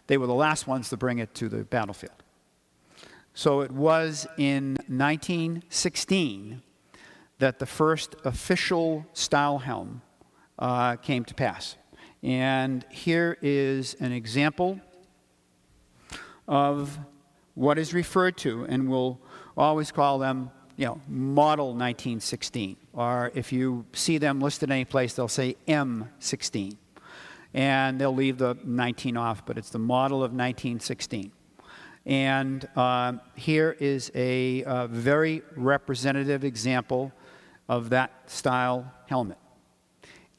they were the last ones to bring it to the battlefield. So it was in 1916 that the first official Stahlhelm came to pass. And here is an example of what is referred to, and we'll always call them, Model 1916. Or if you see them listed any place, they'll say M16. And they'll leave the 19 off, but it's the model of 1916. And here is a very representative example of that style helmet.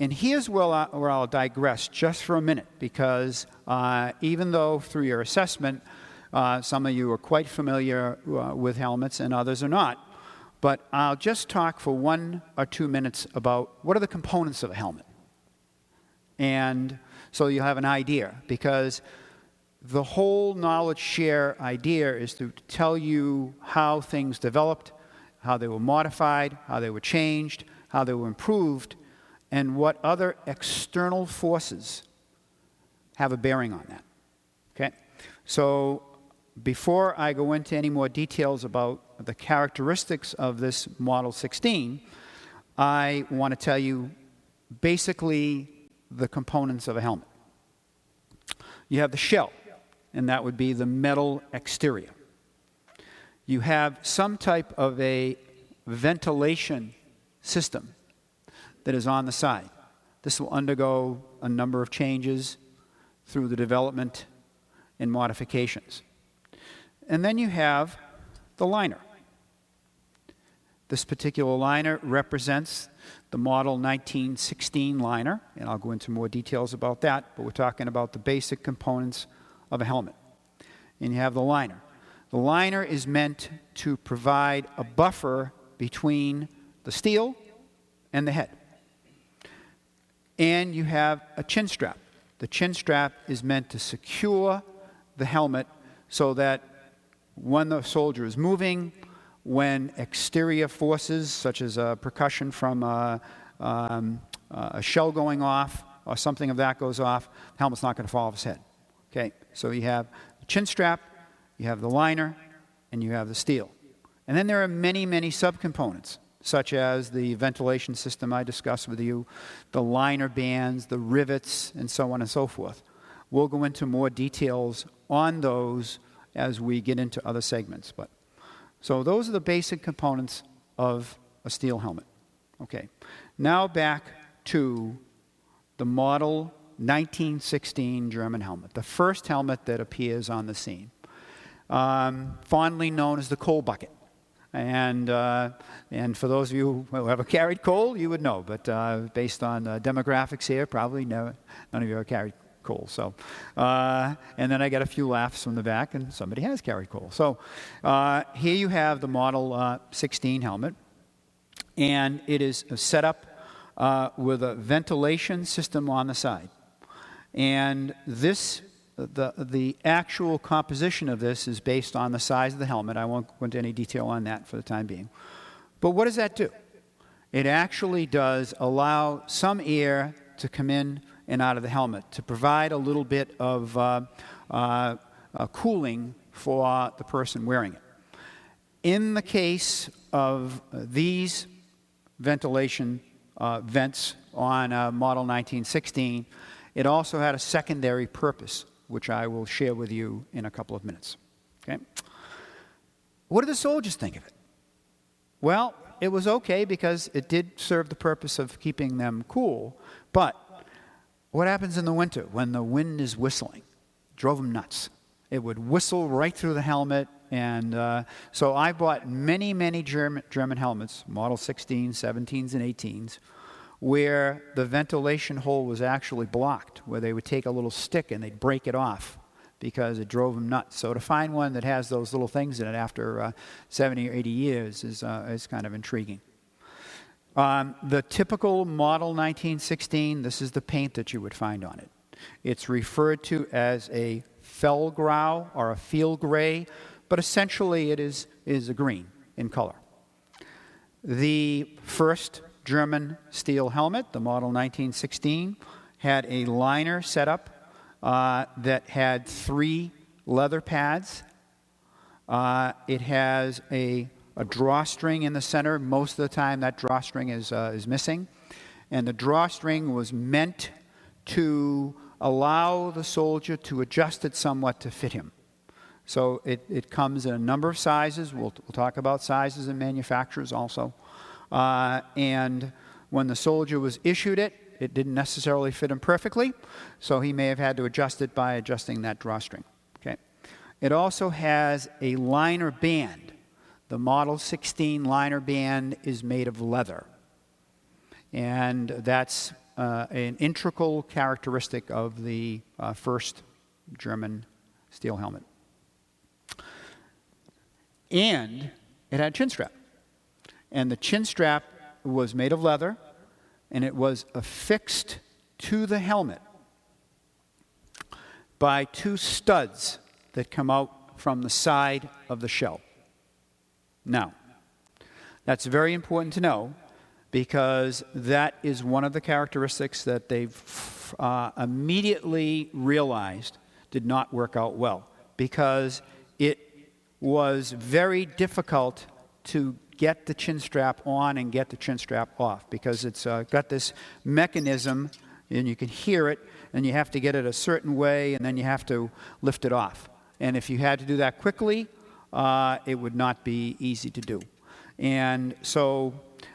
And here's where I'll digress just for a minute, because even though through your assessment, some of you are quite familiar with helmets and others are not, but I'll just talk for 1 or 2 minutes about what are the components of a helmet. And so you have an idea, because the whole knowledge share idea is to tell you how things developed, how they were modified, how they were changed, how they were improved, and what other external forces have a bearing on that. Okay? So before I go into any more details about the characteristics of this Model 16, I want to tell you basically the components of a helmet. You have the shell, and that would be the metal exterior. You have some type of a ventilation system that is on the side. This will undergo a number of changes through the development and modifications. And then you have the liner. This particular liner represents the Model 1916 liner, and I'll go into more details about that, but we're talking about the basic components of a helmet. And you have the liner. The liner is meant to provide a buffer between the steel and the head. And you have a chin strap. The chin strap is meant to secure the helmet so that when the soldier is moving, when exterior forces, such as percussion from a shell going off or something of that goes off, the helmet's not going to fall off his head. Okay, so you have the chin strap, you have the liner, and you have the steel. And then there are many, many subcomponents, such as the ventilation system I discussed with you, the liner bands, the rivets, and so on and so forth. We'll go into more details on those as we get into other segments. So those are the basic components of a steel helmet. Okay, now back to the Model 1916 German helmet, the first helmet that appears on the scene, fondly known as the coal bucket. And for those of you who ever carried coal, you would know. But based on demographics here, probably none of you ever carried coal. So, and then I get a few laughs from the back, and somebody has carried coal. So here you have the Model 16 helmet, and it is set up with a ventilation system on the side. And this, the actual composition of this is based on the size of the helmet. I won't go into any detail on that for the time being. But what does that do? It actually does allow some air to come in and out of the helmet to provide a little bit of cooling for the person wearing it. In the case of these ventilation vents on Model 1916, it also had a secondary purpose, which I will share with you in a couple of minutes. Okay? What did the soldiers think of it? Well, it was okay because it did serve the purpose of keeping them cool, but what happens in the winter when the wind is whistling? It drove them nuts. It would whistle right through the helmet, and so I bought many, many German helmets, Model 16s, 17s, and 18s, where the ventilation hole was actually blocked, where they would take a little stick and they'd break it off because it drove them nuts. So to find one that has those little things in it after 70 or 80 years is kind of intriguing. The typical Model 1916, this is the paint that you would find on it. It's referred to as a Fellgrau or a field gray, but essentially it is a green in color. The first German steel helmet, the Model 1916, had a liner set up that had 3 leather pads. It has a drawstring in the center. Most of the time that drawstring is missing. And the drawstring was meant to allow the soldier to adjust it somewhat to fit him. So it comes in a number of sizes. We'll talk about sizes and manufacturers also. And when the soldier was issued it, it didn't necessarily fit him perfectly, so he may have had to adjust it by adjusting that drawstring. Okay. It also has a liner band. The Model 16 liner band is made of leather. And that's an integral characteristic of the first German steel helmet. And it had a chin strap. And the chin strap was made of leather, and it was affixed to the helmet by 2 studs that come out from the side of the shell. Now, that's very important to know, because that is one of the characteristics that they've immediately realized did not work out well, because it was very difficult to get the chin strap on and get the chin strap off, because it's got this mechanism, and you can hear it, and you have to get it a certain way, and then you have to lift it off. And if you had to do that quickly, it would not be easy to do. And so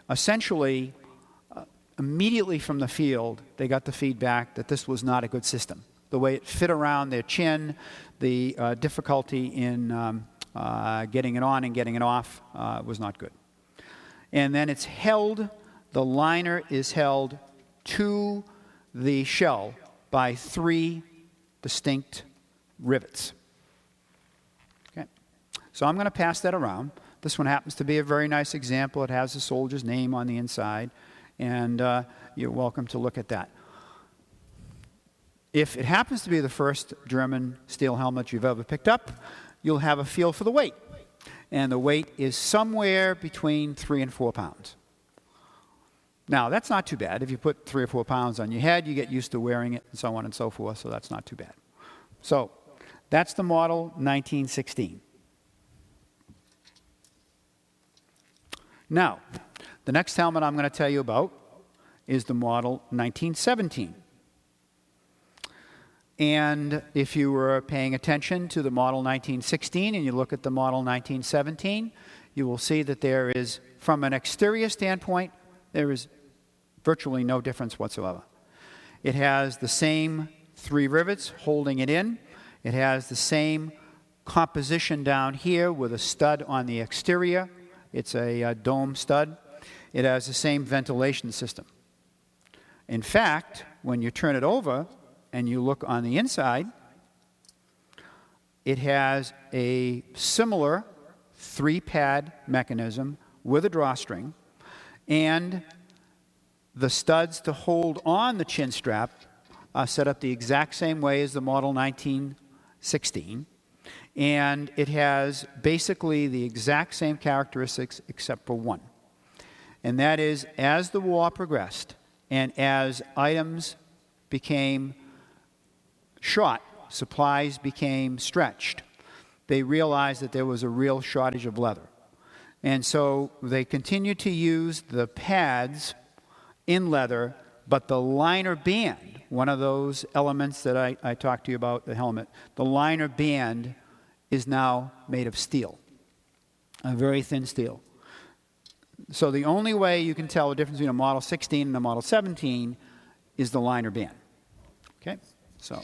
essentially, immediately from the field, they got the feedback that this was not a good system. The way it fit around their chin, the difficulty in getting it on and getting it off was not good. And then it's held, the liner is held to the shell by 3 distinct rivets. Okay. So I'm going to pass that around. This one happens to be a very nice example. It has the soldier's name on the inside, and you're welcome to look at that. If it happens to be the first German steel helmet you've ever picked up, you'll have a feel for the weight. And the weight is somewhere between 3 and 4 pounds. Now, that's not too bad. If you put 3 or 4 pounds on your head, you get used to wearing it, and so on and so forth, so that's not too bad. So, that's the Model 1916. Now, the next helmet I'm going to tell you about is the Model 1917. And if you were paying attention to the Model 1916 and you look at the Model 1917, you will see that there is, from an exterior standpoint, there is virtually no difference whatsoever. It has the same 3 rivets holding it in. It has the same composition down here with a stud on the exterior. It's a dome stud. It has the same ventilation system. In fact, when you turn it over and you look on the inside, it has a similar 3-pad mechanism with a drawstring, and the studs to hold on the chin strap are set up the exact same way as the Model 1916, and it has basically the exact same characteristics except for one. And that is, as the war progressed and as items became short, supplies became stretched, they realized that there was a real shortage of leather. And so they continued to use the pads in leather, but the liner band, one of those elements that I talked to you about, the helmet, the liner band is now made of steel, a very thin steel. So the only way you can tell the difference between a Model 16 and a Model 17 is the liner band. Okay? So